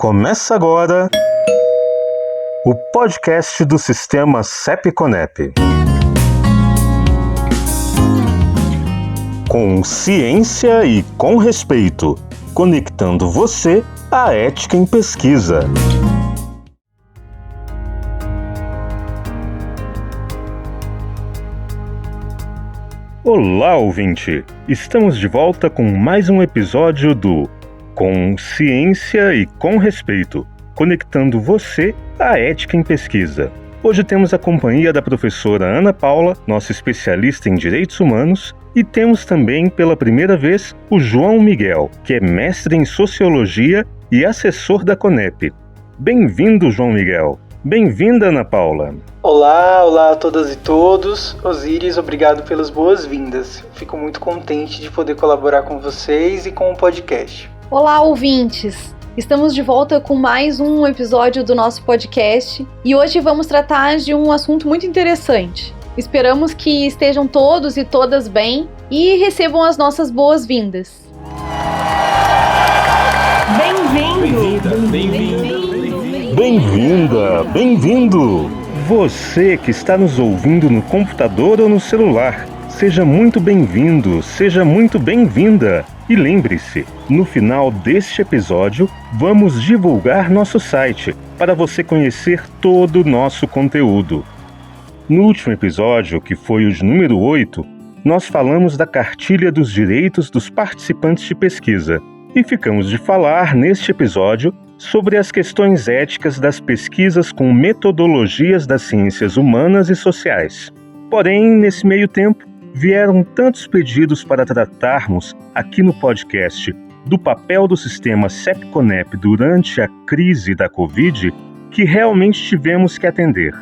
Começa agora o podcast do Sistema CEP-CONEP. Com ciência e com respeito, conectando você à ética em pesquisa. Olá, ouvinte! Estamos de volta com mais um episódio do Com Ciência e com Respeito, conectando você à ética em pesquisa. Hoje temos a companhia da professora Ana Paula, nossa especialista em direitos humanos, e temos também, pela primeira vez, o João Miguel, que é mestre em sociologia e assessor da CONEP. Bem-vindo, João Miguel! Bem-vinda, Ana Paula! Olá a todas e todos. Osíris, obrigado pelas boas-vindas. Fico muito contente de poder colaborar com vocês e com o podcast. Olá, ouvintes! Estamos de volta com mais um episódio do nosso podcast e hoje vamos tratar de um assunto muito interessante. Esperamos que estejam todos e todas bem e recebam as nossas boas-vindas. Bem-vinda, bem-vindo! Você que está nos ouvindo no computador ou no celular, seja muito bem-vindo, seja muito bem-vinda! E lembre-se, no final deste episódio, vamos divulgar nosso site para você conhecer todo o nosso conteúdo. No último episódio, que foi o de número 8, nós falamos da cartilha dos direitos dos participantes de pesquisa e ficamos de falar neste episódio sobre as questões éticas das pesquisas com metodologias das ciências humanas e sociais. Porém, nesse meio tempo, vieram tantos pedidos para tratarmos aqui no podcast do papel do sistema CEP-CONEP durante a crise da Covid que realmente tivemos que atender.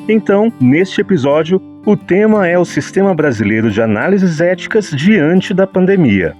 Então, neste episódio, o tema é o Sistema Brasileiro de Análises Éticas diante da pandemia.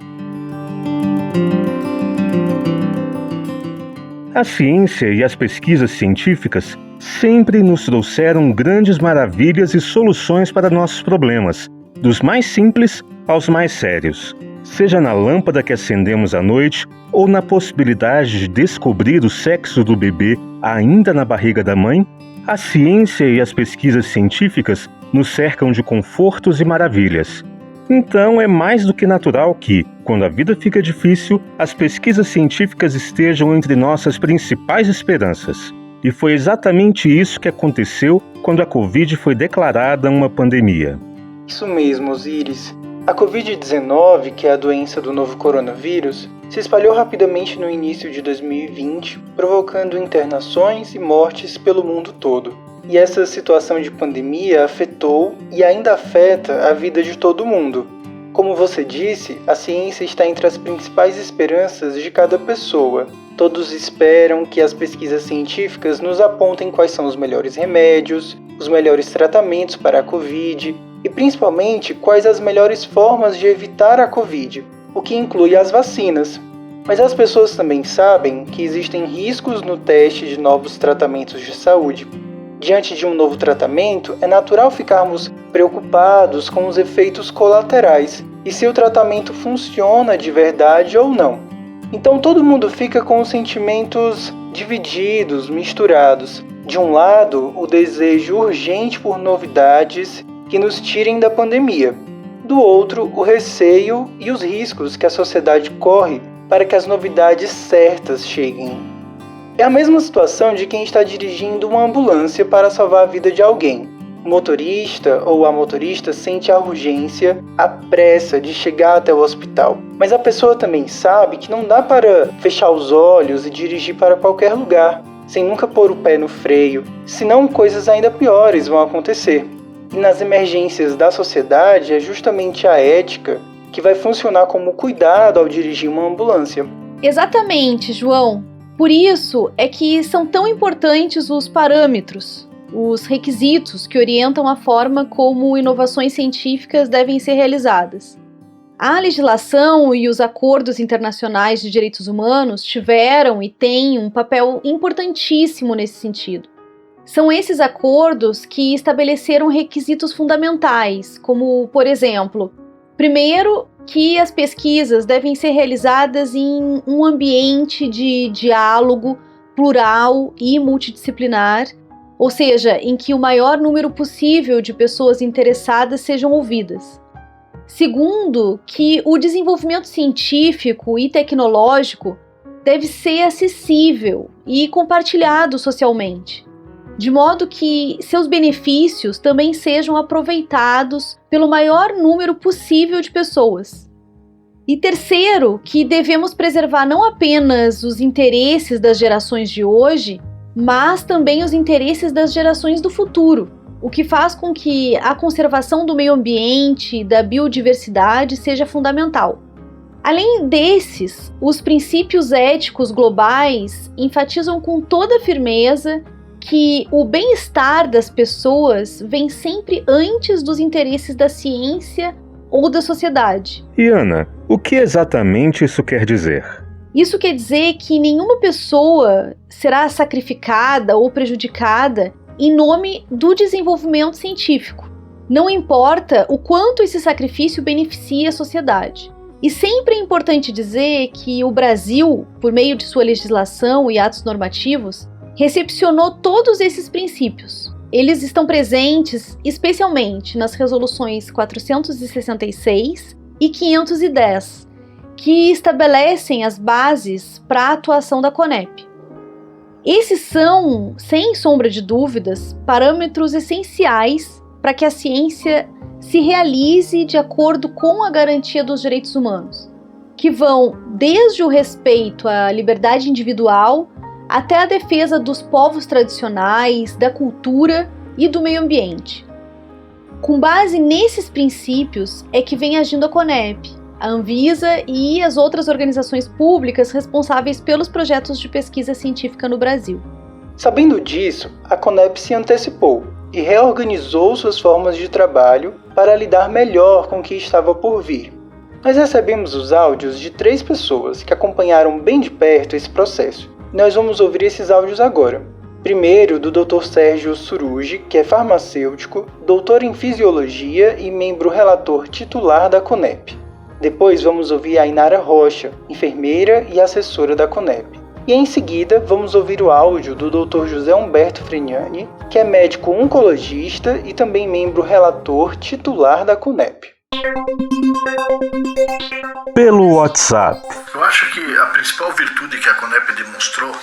A ciência e as pesquisas científicas sempre nos trouxeram grandes maravilhas e soluções para nossos problemas, dos mais simples aos mais sérios. Seja na lâmpada que acendemos à noite ou na possibilidade de descobrir o sexo do bebê ainda na barriga da mãe, a ciência e as pesquisas científicas nos cercam de confortos e maravilhas. Então é mais do que natural que, quando a vida fica difícil, as pesquisas científicas estejam entre nossas principais esperanças. E foi exatamente isso que aconteceu quando a Covid foi declarada uma pandemia. Isso mesmo, Osíris. A Covid-19, que é a doença do novo coronavírus, se espalhou rapidamente no início de 2020, provocando internações e mortes pelo mundo todo. E essa situação de pandemia afetou e ainda afeta a vida de todo mundo. Como você disse, a ciência está entre as principais esperanças de cada pessoa. Todos esperam que as pesquisas científicas nos apontem quais são os melhores remédios, os melhores tratamentos para a Covid e principalmente quais as melhores formas de evitar a Covid, o que inclui as vacinas. Mas as pessoas também sabem que existem riscos no teste de novos tratamentos de saúde. Diante de um novo tratamento, é natural ficarmos preocupados com os efeitos colaterais e se o tratamento funciona de verdade ou não. Então todo mundo fica com os sentimentos divididos, misturados. De um lado, o desejo urgente por novidades que nos tirem da pandemia. Do outro, o receio e os riscos que a sociedade corre para que as novidades certas cheguem. É a mesma situação de quem está dirigindo uma ambulância para salvar a vida de alguém. O motorista ou a motorista sente a urgência, a pressa de chegar até o hospital. Mas a pessoa também sabe que não dá para fechar os olhos e dirigir para qualquer lugar, sem nunca pôr o pé no freio, senão coisas ainda piores vão acontecer. E nas emergências da sociedade é justamente a ética que vai funcionar como cuidado ao dirigir uma ambulância. Exatamente, João. Por isso é que são tão importantes os parâmetros, os requisitos que orientam a forma como inovações científicas devem ser realizadas. A legislação e os acordos internacionais de direitos humanos tiveram e têm um papel importantíssimo nesse sentido. São esses acordos que estabeleceram requisitos fundamentais, como, por exemplo, primeiro, que as pesquisas devem ser realizadas em um ambiente de diálogo plural e multidisciplinar, ou seja, em que o maior número possível de pessoas interessadas sejam ouvidas. Segundo, que o desenvolvimento científico e tecnológico deve ser acessível e compartilhado socialmente, de modo que seus benefícios também sejam aproveitados pelo maior número possível de pessoas. E terceiro, que devemos preservar não apenas os interesses das gerações de hoje, mas também os interesses das gerações do futuro, o que faz com que a conservação do meio ambiente e da biodiversidade seja fundamental. Além desses, os princípios éticos globais enfatizam com toda firmeza que o bem-estar das pessoas vem sempre antes dos interesses da ciência ou da sociedade. E Ana, o que exatamente isso quer dizer? Isso quer dizer que nenhuma pessoa será sacrificada ou prejudicada em nome do desenvolvimento científico. Não importa o quanto esse sacrifício beneficia a sociedade. E sempre é importante dizer que o Brasil, por meio de sua legislação e atos normativos, recepcionou todos esses princípios. Eles estão presentes especialmente nas resoluções 466 e 510, que estabelecem as bases para a atuação da CONEP. Esses são, sem sombra de dúvidas, parâmetros essenciais para que a ciência se realize de acordo com a garantia dos direitos humanos, que vão desde o respeito à liberdade individual até a defesa dos povos tradicionais, da cultura e do meio ambiente. Com base nesses princípios é que vem agindo a CONEP, a Anvisa e as outras organizações públicas responsáveis pelos projetos de pesquisa científica no Brasil. Sabendo disso, a CONEP se antecipou e reorganizou suas formas de trabalho para lidar melhor com o que estava por vir. Nós recebemos os áudios de 3 pessoas que acompanharam bem de perto esse processo. Nós vamos ouvir esses áudios agora. Primeiro, do Dr. Sérgio Surugi, que é farmacêutico, doutor em fisiologia e membro relator titular da CONEP. Depois vamos ouvir a Inara Rocha, enfermeira e assessora da CONEP. E em seguida vamos ouvir o áudio do Dr. José Humberto Freniani, que é médico oncologista e também membro relator titular da CONEP. Pelo WhatsApp. Eu acho que a principal virtude que a CONEP demonstrou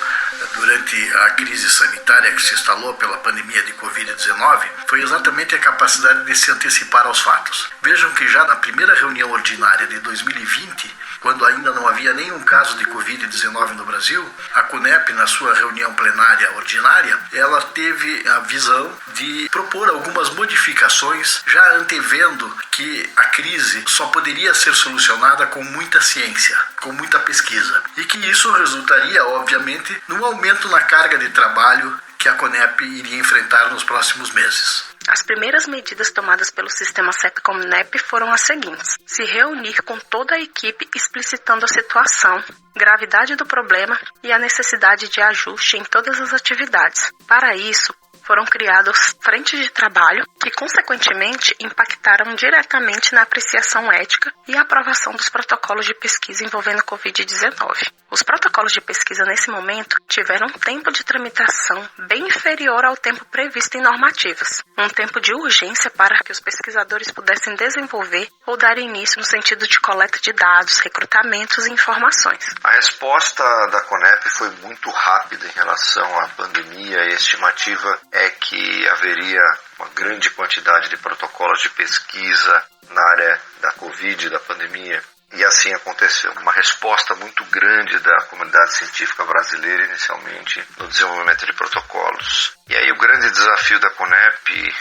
durante a crise sanitária que se instalou pela pandemia de Covid-19 foi exatamente a capacidade de se antecipar aos fatos. Vejam que já na primeira reunião ordinária de 2020, quando ainda não havia nenhum caso de Covid-19 no Brasil, a CONEP, na sua reunião plenária ordinária, ela teve a visão de propor algumas modificações, já antevendo que a crise só poderia ser solucionada com muita ciência, com muita pesquisa, e que isso resultaria, obviamente, num aumento na carga de trabalho que a CONEP iria enfrentar nos próximos meses. As primeiras medidas tomadas pelo sistema CEP-CONEP foram as seguintes: se reunir com toda a equipe explicitando a situação, gravidade do problema e a necessidade de ajuste em todas as atividades. Para isso, foram criados frentes de trabalho que, consequentemente, impactaram diretamente na apreciação ética e aprovação dos protocolos de pesquisa envolvendo Covid-19. Os protocolos de pesquisa, nesse momento, tiveram um tempo de tramitação bem inferior ao tempo previsto em normativas, um tempo de urgência para que os pesquisadores pudessem desenvolver ou dar início no sentido de coleta de dados, recrutamentos e informações. A resposta da CONEP foi muito rápida em relação à pandemia. A estimativa é que haveria uma grande quantidade de protocolos de pesquisa na área da Covid, da pandemia. E assim aconteceu. Uma resposta muito grande da comunidade científica brasileira, inicialmente, no desenvolvimento de protocolos. E aí o grande desafio da CONEP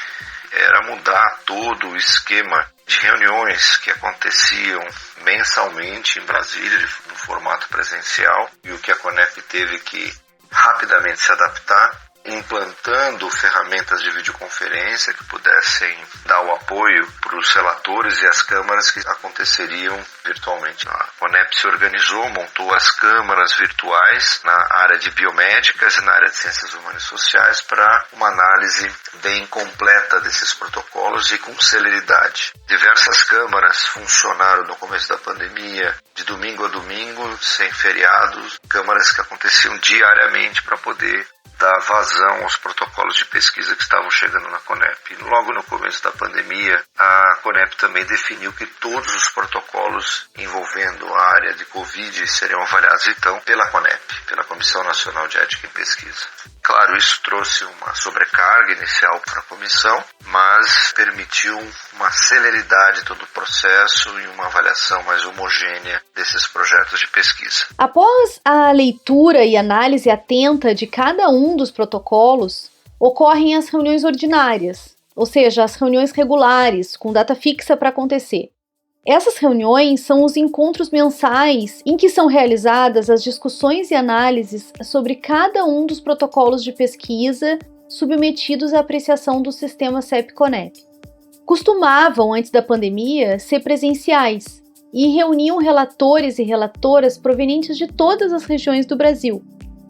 era mudar todo o esquema de reuniões que aconteciam mensalmente em Brasília, no formato presencial, e o que a CONEP teve que rapidamente se adaptar implantando ferramentas de videoconferência que pudessem dar o apoio para os relatores e as câmaras que aconteceriam virtualmente. A CONEP se organizou, montou as câmaras virtuais na área de biomédicas e na área de ciências humanas e sociais para uma análise bem completa desses protocolos e com celeridade. Diversas câmaras funcionaram no começo da pandemia, de domingo a domingo, sem feriados, câmaras que aconteciam diariamente para poder dar vazão aos protocolos de pesquisa que estavam chegando na CONEP. E logo no começo da pandemia, a CONEP também definiu que todos os protocolos envolvendo a área de Covid seriam avaliados, então, pela CONEP, pela Comissão Nacional de Ética em Pesquisa. Claro, isso trouxe uma sobrecarga inicial para a comissão, mas permitiu uma celeridade todo o processo e uma avaliação mais homogênea desses projetos de pesquisa. Após a leitura e análise atenta de cada um dos protocolos, ocorrem as reuniões ordinárias, ou seja, as reuniões regulares, com data fixa para acontecer. Essas reuniões são os encontros mensais em que são realizadas as discussões e análises sobre cada um dos protocolos de pesquisa submetidos à apreciação do sistema CEP-CONEP. Costumavam, antes da pandemia, ser presenciais e reuniam relatores e relatoras provenientes de todas as regiões do Brasil,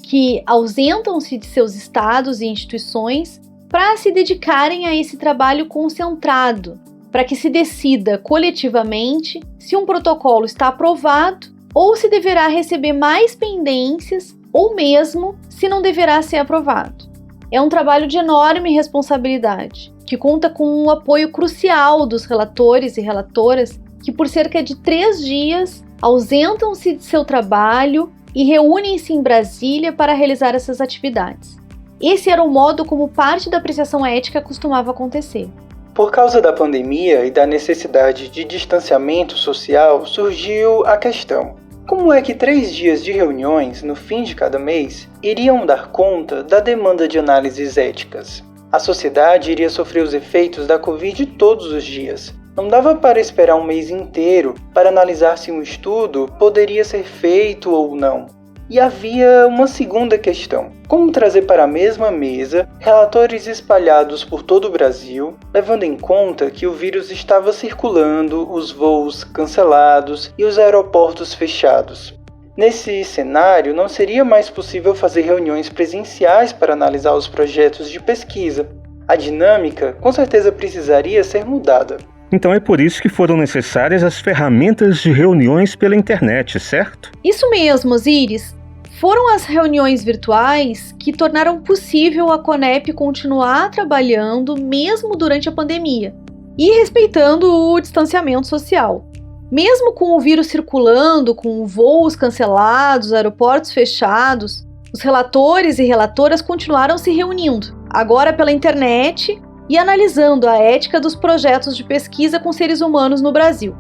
que ausentam-se de seus estados e instituições para se dedicarem a esse trabalho concentrado, para que se decida coletivamente se um protocolo está aprovado ou se deverá receber mais pendências ou mesmo se não deverá ser aprovado. É um trabalho de enorme responsabilidade, que conta com um apoio crucial dos relatores e relatoras que por cerca de 3 dias ausentam-se de seu trabalho e reúnem-se em Brasília para realizar essas atividades. Esse era o modo como parte da apreciação ética costumava acontecer. Por causa da pandemia e da necessidade de distanciamento social, surgiu a questão: como é que 3 dias de reuniões, no fim de cada mês, iriam dar conta da demanda de análises éticas? A sociedade iria sofrer os efeitos da Covid todos os dias. Não dava para esperar um mês inteiro para analisar se um estudo poderia ser feito ou não. E havia uma segunda questão: como trazer para a mesma mesa relatores espalhados por todo o Brasil, levando em conta que o vírus estava circulando, os voos cancelados e os aeroportos fechados. Nesse cenário, não seria mais possível fazer reuniões presenciais para analisar os projetos de pesquisa. A dinâmica, com certeza, precisaria ser mudada. Então é por isso que foram necessárias as ferramentas de reuniões pela internet, certo? Isso mesmo, Osiris. Foram as reuniões virtuais que tornaram possível a CONEP continuar trabalhando mesmo durante a pandemia e respeitando o distanciamento social. Mesmo com o vírus circulando, com voos cancelados, aeroportos fechados, os relatores e relatoras continuaram se reunindo, agora pela internet, e analisando a ética dos projetos de pesquisa com seres humanos no Brasil.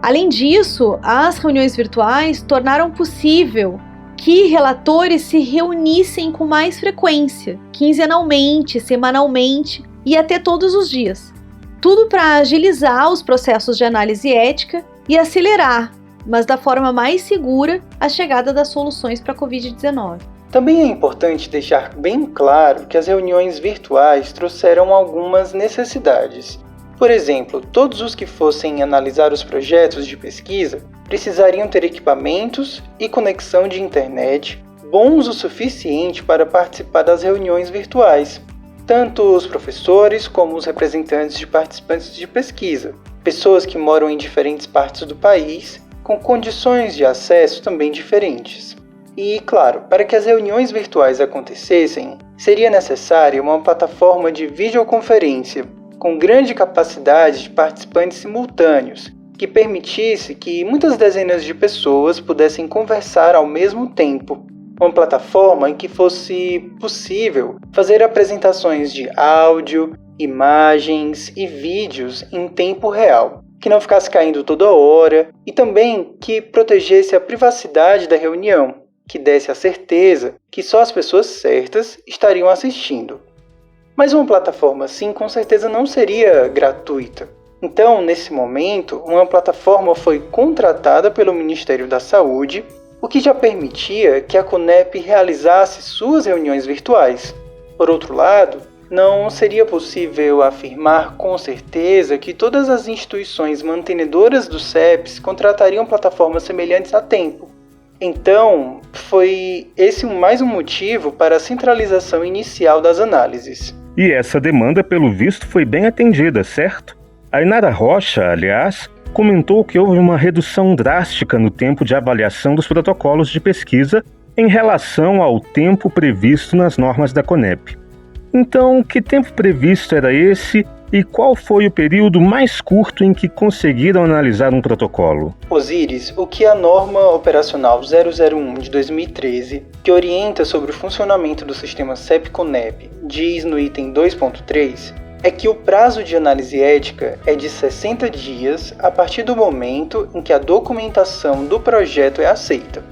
Além disso, as reuniões virtuais tornaram possível que relatores se reunissem com mais frequência, quinzenalmente, semanalmente e até todos os dias. Tudo para agilizar os processos de análise ética e acelerar, mas da forma mais segura, a chegada das soluções para a Covid-19. Também é importante deixar bem claro que as reuniões virtuais trouxeram algumas necessidades. Por exemplo, todos os que fossem analisar os projetos de pesquisa precisariam ter equipamentos e conexão de internet bons o suficiente para participar das reuniões virtuais. Tanto os professores como os representantes de participantes de pesquisa, pessoas que moram em diferentes partes do país, com condições de acesso também diferentes. E, claro, para que as reuniões virtuais acontecessem, seria necessária uma plataforma de videoconferência com grande capacidade de participantes simultâneos, que permitisse que muitas dezenas de pessoas pudessem conversar ao mesmo tempo. Uma plataforma em que fosse possível fazer apresentações de áudio, imagens e vídeos em tempo real, que não ficasse caindo toda hora e também que protegesse a privacidade da reunião, que desse a certeza que só as pessoas certas estariam assistindo. Mas uma plataforma assim com certeza não seria gratuita. Então, nesse momento, uma plataforma foi contratada pelo Ministério da Saúde, o que já permitia que a CONEP realizasse suas reuniões virtuais. Por outro lado, não seria possível afirmar com certeza que todas as instituições mantenedoras do CEPS contratariam plataformas semelhantes a tempo. Então, foi esse mais um motivo para a centralização inicial das análises. E essa demanda, pelo visto, foi bem atendida, certo? A Inara Rocha, aliás, comentou que houve uma redução drástica no tempo de avaliação dos protocolos de pesquisa em relação ao tempo previsto nas normas da CONEP. Então, que tempo previsto era esse e qual foi o período mais curto em que conseguiram analisar um protocolo? Osíris, o que a norma operacional 001 de 2013, que orienta sobre o funcionamento do sistema CEP-CONEP, diz no item 2.3, é que o prazo de análise ética é de 60 dias a partir do momento em que a documentação do projeto é aceita.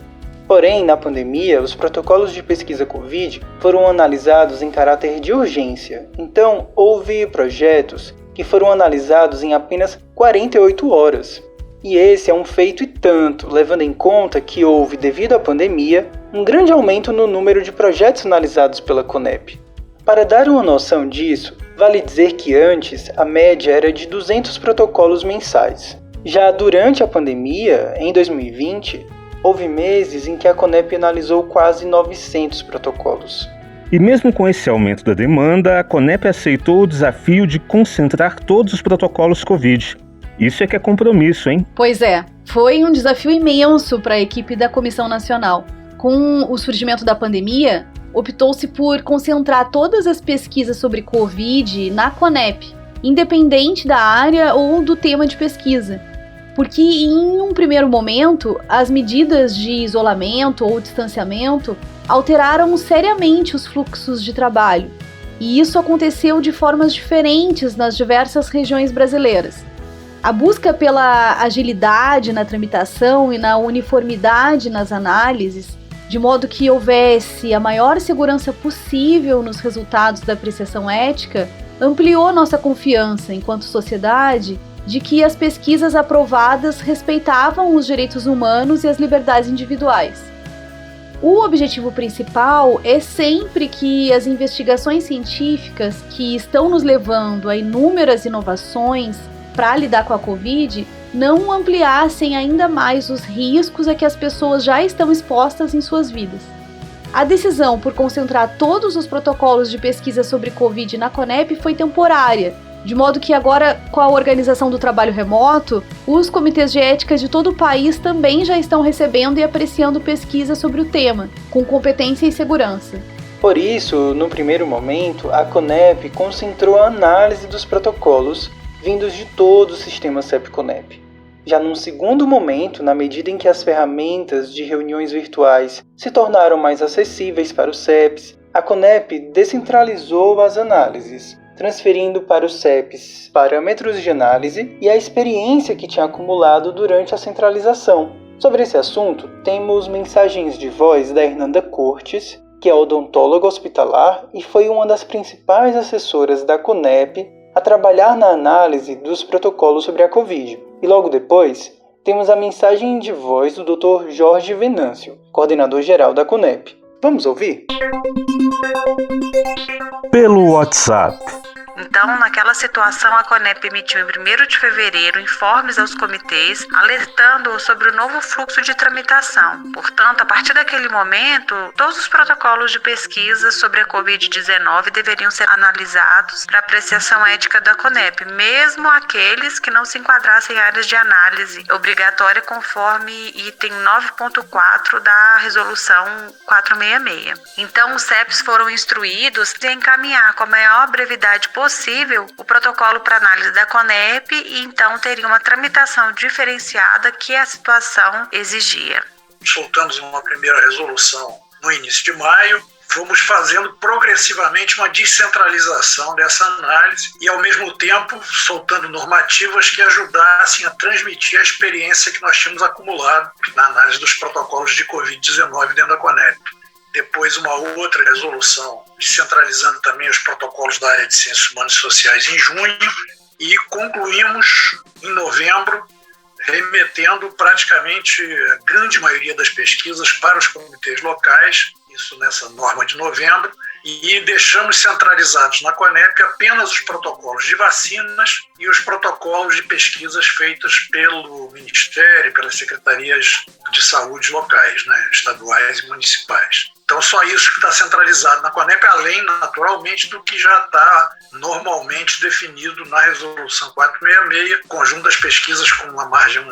Porém, na pandemia, os protocolos de pesquisa Covid foram analisados em caráter de urgência. Então, houve projetos que foram analisados em apenas 48 horas. E esse é um feito e tanto, levando em conta que houve, devido à pandemia, um grande aumento no número de projetos analisados pela CONEP. Para dar uma noção disso, vale dizer que antes a média era de 200 protocolos mensais. Já durante a pandemia, em 2020, houve meses em que a CONEP analisou quase 900 protocolos. E mesmo com esse aumento da demanda, a CONEP aceitou o desafio de concentrar todos os protocolos Covid. Isso é que é compromisso, hein? Pois é, foi um desafio imenso para a equipe da Comissão Nacional. Com o surgimento da pandemia, optou-se por concentrar todas as pesquisas sobre Covid na CONEP, independente da área ou do tema de pesquisa. Porque em um primeiro momento, as medidas de isolamento ou distanciamento alteraram seriamente os fluxos de trabalho. E isso aconteceu de formas diferentes nas diversas regiões brasileiras. A busca pela agilidade na tramitação e na uniformidade nas análises, de modo que houvesse a maior segurança possível nos resultados da apreciação ética, ampliou nossa confiança enquanto sociedade de que as pesquisas aprovadas respeitavam os direitos humanos e as liberdades individuais. O objetivo principal é sempre que as investigações científicas que estão nos levando a inúmeras inovações para lidar com a Covid não ampliassem ainda mais os riscos a que as pessoas já estão expostas em suas vidas. A decisão por concentrar todos os protocolos de pesquisa sobre Covid na CONEP foi temporária, de modo que agora, com a organização do trabalho remoto, os comitês de ética de todo o país também já estão recebendo e apreciando pesquisas sobre o tema, com competência e segurança. Por isso, no primeiro momento, a CONEP concentrou a análise dos protocolos vindos de todo o sistema CEP-CONEP. Já num segundo momento, na medida em que as ferramentas de reuniões virtuais se tornaram mais acessíveis para os CEPs, a CONEP descentralizou as análises, transferindo para os CEPs parâmetros de análise e a experiência que tinha acumulado durante a centralização. Sobre esse assunto, temos mensagens de voz da Hernanda Cortes, que é odontóloga hospitalar e foi uma das principais assessoras da CONEP a trabalhar na análise dos protocolos sobre a Covid. E logo depois, temos a mensagem de voz do Dr. Jorge Venâncio, coordenador-geral da CONEP. Vamos ouvir? Pelo WhatsApp. Então, naquela situação, a CONEP emitiu em 1º de fevereiro informes aos comitês, alertando sobre o novo fluxo de tramitação. Portanto, a partir daquele momento, todos os protocolos de pesquisa sobre a Covid-19 deveriam ser analisados para apreciação ética da CONEP, mesmo aqueles que não se enquadrassem em áreas de análise obrigatória conforme item 9.4 da Resolução 466. Então, os CEPs foram instruídos a encaminhar com a maior brevidade possível o protocolo para análise da CONEP e então teria uma tramitação diferenciada que a situação exigia. Soltamos uma primeira resolução no início de maio, fomos fazendo progressivamente uma descentralização dessa análise e, ao mesmo tempo, soltando normativas que ajudassem a transmitir a experiência que nós tínhamos acumulado na análise dos protocolos de Covid-19 dentro da CONEP. Depois, uma outra resolução descentralizando também os protocolos da área de Ciências Humanas e Sociais em junho e concluímos em novembro, remetendo praticamente a grande maioria das pesquisas para os comitês locais, isso nessa norma de novembro, e deixamos centralizados na CONEP apenas os protocolos de vacinas e os protocolos de pesquisas feitas pelo Ministério, pelas secretarias de saúde locais, né, estaduais e municipais. Então, só isso que está centralizado na CONEP, além, naturalmente, do que já está normalmente definido na Resolução 466, conjunto das pesquisas com uma margem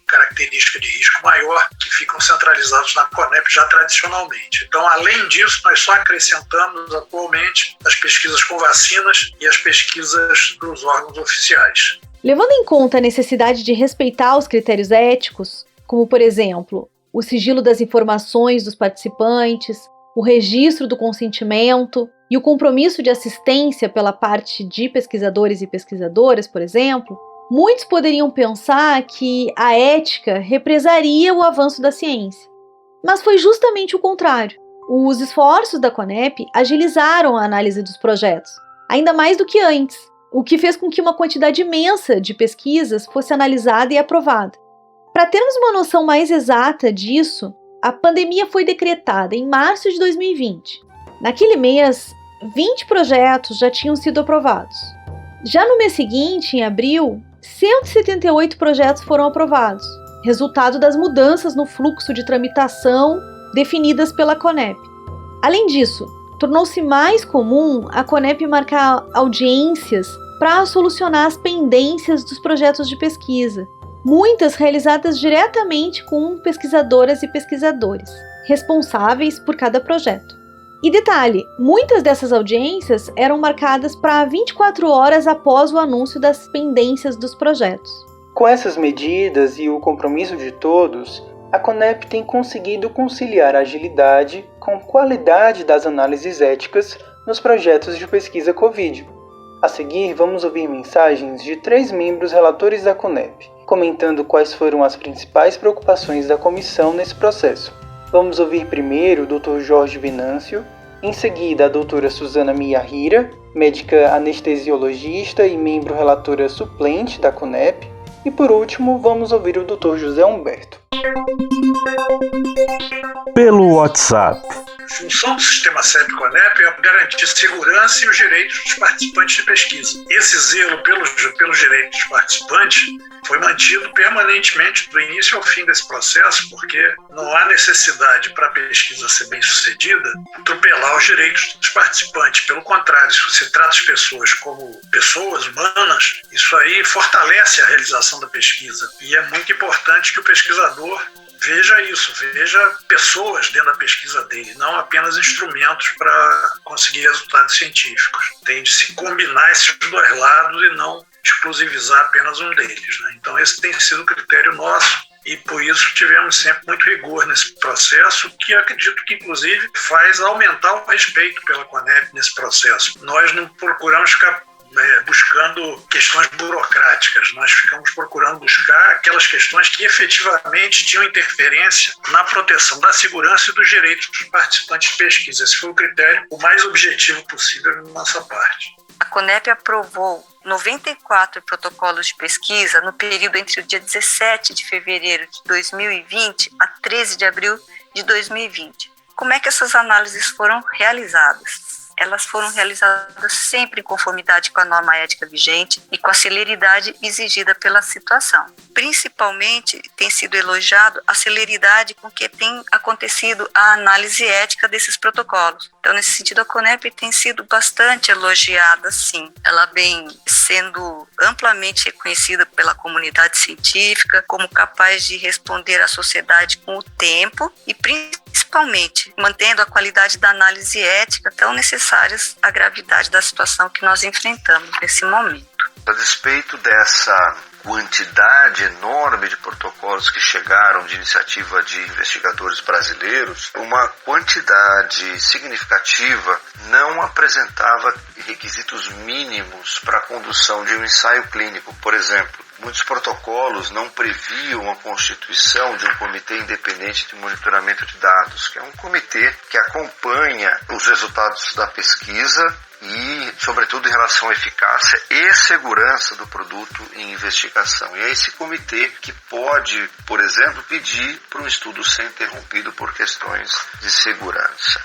característica de risco maior, que ficam centralizados na CONEP já tradicionalmente. Então, além disso, nós só acrescentamos atualmente as pesquisas com vacinas e as pesquisas dos órgãos oficiais. Levando em conta a necessidade de respeitar os critérios éticos, como, por exemplo, o sigilo das informações dos participantes, o registro do consentimento e o compromisso de assistência pela parte de pesquisadores e pesquisadoras, por exemplo, muitos poderiam pensar que a ética represaria o avanço da ciência. Mas foi justamente o contrário. Os esforços da CONEP agilizaram a análise dos projetos, ainda mais do que antes, o que fez com que uma quantidade imensa de pesquisas fosse analisada e aprovada. Para termos uma noção mais exata disso, a pandemia foi decretada em março de 2020. Naquele mês, 20 projetos já tinham sido aprovados. Já no mês seguinte, em abril, 178 projetos foram aprovados, resultado das mudanças no fluxo de tramitação definidas pela CONEP. Além disso, tornou-se mais comum a CONEP marcar audiências para solucionar as pendências dos projetos de pesquisa, muitas realizadas diretamente com pesquisadoras e pesquisadores, responsáveis por cada projeto. E detalhe, muitas dessas audiências eram marcadas para 24 horas após o anúncio das pendências dos projetos. Com essas medidas e o compromisso de todos, a CONEP tem conseguido conciliar a agilidade com qualidade das análises éticas nos projetos de pesquisa Covid. A seguir, vamos ouvir mensagens de 3 membros relatores da CONEP, comentando quais foram as principais preocupações da comissão nesse processo. Vamos ouvir primeiro o Dr. Jorge Venâncio, em seguida a doutora Suzana Miyahira, médica anestesiologista e membro relatora suplente da CONEP, e por último vamos ouvir o Dr. José Humberto. Pelo WhatsApp. A função do sistema CEP-CONEP é garantir segurança e os direitos dos participantes de pesquisa. Esse zelo pelos direitos dos participantes foi mantido permanentemente do início ao fim desse processo, porque não há necessidade para a pesquisa ser bem-sucedida atropelar os direitos dos participantes. Pelo contrário, se você trata as pessoas como pessoas humanas, isso aí fortalece a realização da pesquisa. E é muito importante que o pesquisador veja isso, veja pessoas dentro da pesquisa dele, não apenas instrumentos para conseguir resultados científicos. Tem de se combinar esses dois lados e não exclusivizar apenas um deles, né? Então esse tem sido o critério nosso e por isso tivemos sempre muito rigor nesse processo, que acredito que inclusive faz aumentar o respeito pela CONEP nesse processo. Nós não procuramos ficar buscando questões burocráticas, nós ficamos procurando buscar aquelas questões que efetivamente tinham interferência na proteção da segurança e dos direitos dos participantes de pesquisa. Esse foi o critério o mais objetivo possível da nossa parte. A CONEP aprovou 94 protocolos de pesquisa no período entre o dia 17 de fevereiro de 2020 a 13 de abril de 2020. Como é que essas análises foram realizadas? Elas foram realizadas sempre em conformidade com a norma ética vigente e com a celeridade exigida pela situação. Principalmente tem sido elogiado a celeridade com que tem acontecido a análise ética desses protocolos. Então, nesse sentido, a CONEP tem sido bastante elogiada, sim. Ela vem sendo amplamente reconhecida pela comunidade científica como capaz de responder à sociedade com o tempo e principalmente mantendo a qualidade da análise ética tão necessárias à gravidade da situação que nós enfrentamos nesse momento. A despeito dessa quantidade enorme de protocolos que chegaram de iniciativa de investigadores brasileiros, uma quantidade significativa não apresentava requisitos mínimos para a condução de um ensaio clínico. Por exemplo, muitos protocolos não previam a constituição de um comitê independente de monitoramento de dados, que é um comitê que acompanha os resultados da pesquisa e sobretudo em relação à eficácia e segurança do produto em investigação. E é esse comitê que pode, por exemplo, pedir para um estudo ser interrompido por questões de segurança.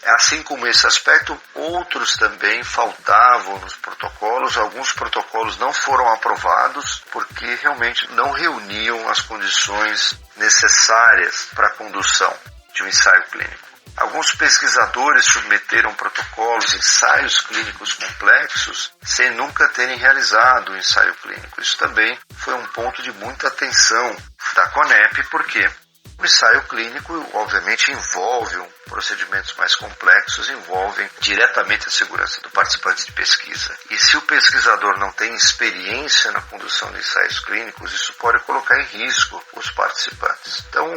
Assim como esse aspecto, outros também faltavam nos protocolos. Alguns protocolos não foram aprovados porque realmente não reuniam as condições necessárias para a condução de um ensaio clínico. Alguns pesquisadores submeteram protocolos, ensaios clínicos complexos, sem nunca terem realizado o ensaio clínico. Isso também foi um ponto de muita atenção da CONEP, porque o ensaio clínico, obviamente, envolve procedimentos mais complexos, envolvem diretamente a segurança do participante de pesquisa. E se o pesquisador não tem experiência na condução de ensaios clínicos, isso pode colocar em risco os participantes. Então,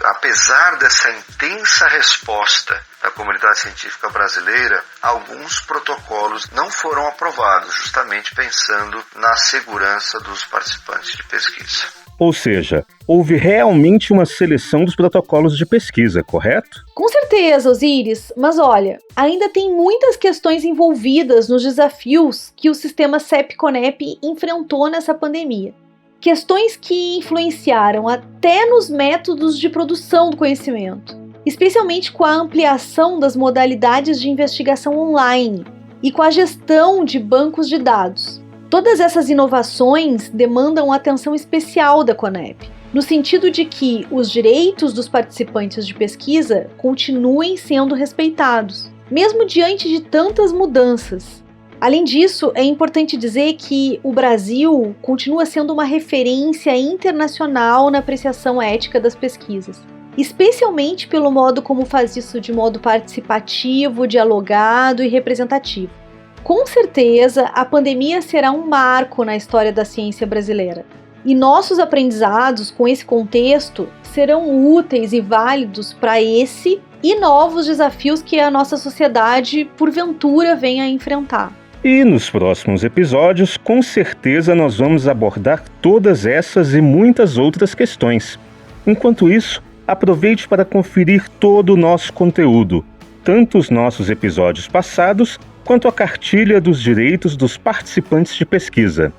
apesar dessa intensa resposta da comunidade científica brasileira, alguns protocolos não foram aprovados, justamente pensando na segurança dos participantes de pesquisa. Ou seja, houve realmente uma seleção dos protocolos de pesquisa, correto? Com certeza, Osíris, mas olha, ainda tem muitas questões envolvidas nos desafios que o sistema CEP-CONEP enfrentou nessa pandemia. Questões que influenciaram até nos métodos de produção do conhecimento, especialmente com a ampliação das modalidades de investigação online e com a gestão de bancos de dados. Todas essas inovações demandam atenção especial da CONEP, no sentido de que os direitos dos participantes de pesquisa continuem sendo respeitados, mesmo diante de tantas mudanças. Além disso, é importante dizer que o Brasil continua sendo uma referência internacional na apreciação ética das pesquisas, especialmente pelo modo como faz isso de modo participativo, dialogado e representativo. Com certeza, a pandemia será um marco na história da ciência brasileira. E nossos aprendizados com esse contexto serão úteis e válidos para esse e novos desafios que a nossa sociedade, porventura, venha a enfrentar. E nos próximos episódios, com certeza nós vamos abordar todas essas e muitas outras questões. Enquanto isso, aproveite para conferir todo o nosso conteúdo, tanto os nossos episódios passados, quanto a cartilha dos direitos dos participantes de pesquisa.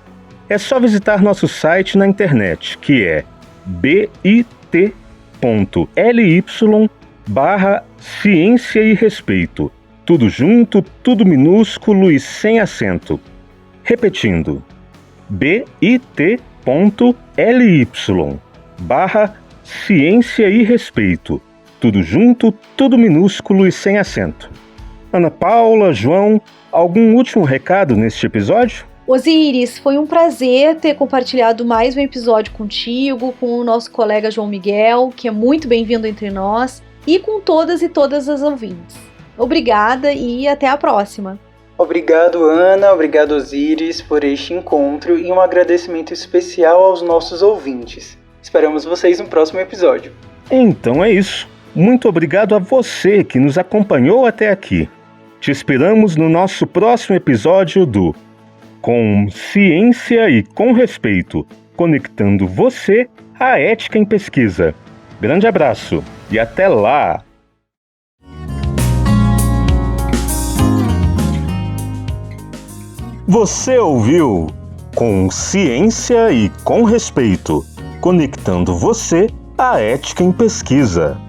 É só visitar nosso site na internet, que é bit.ly/ciência e respeito. Tudo junto, tudo minúsculo e sem acento. Repetindo, bit.ly/ciência e respeito. Tudo junto, tudo minúsculo e sem acento. Ana Paula, João, algum último recado neste episódio? Osíris, foi um prazer ter compartilhado mais um episódio contigo, com o nosso colega João Miguel, que é muito bem-vindo entre nós, e com todas e todas as ouvintes. Obrigada e até a próxima. Obrigado, Ana, obrigado, Osíris, por este encontro e um agradecimento especial aos nossos ouvintes. Esperamos vocês no próximo episódio. Então é isso. Muito obrigado a você que nos acompanhou até aqui. Te esperamos no nosso próximo episódio do Com Ciência e com Respeito, conectando você à ética em pesquisa. Grande abraço e até lá! Você ouviu Com Ciência e com Respeito, conectando você à ética em pesquisa.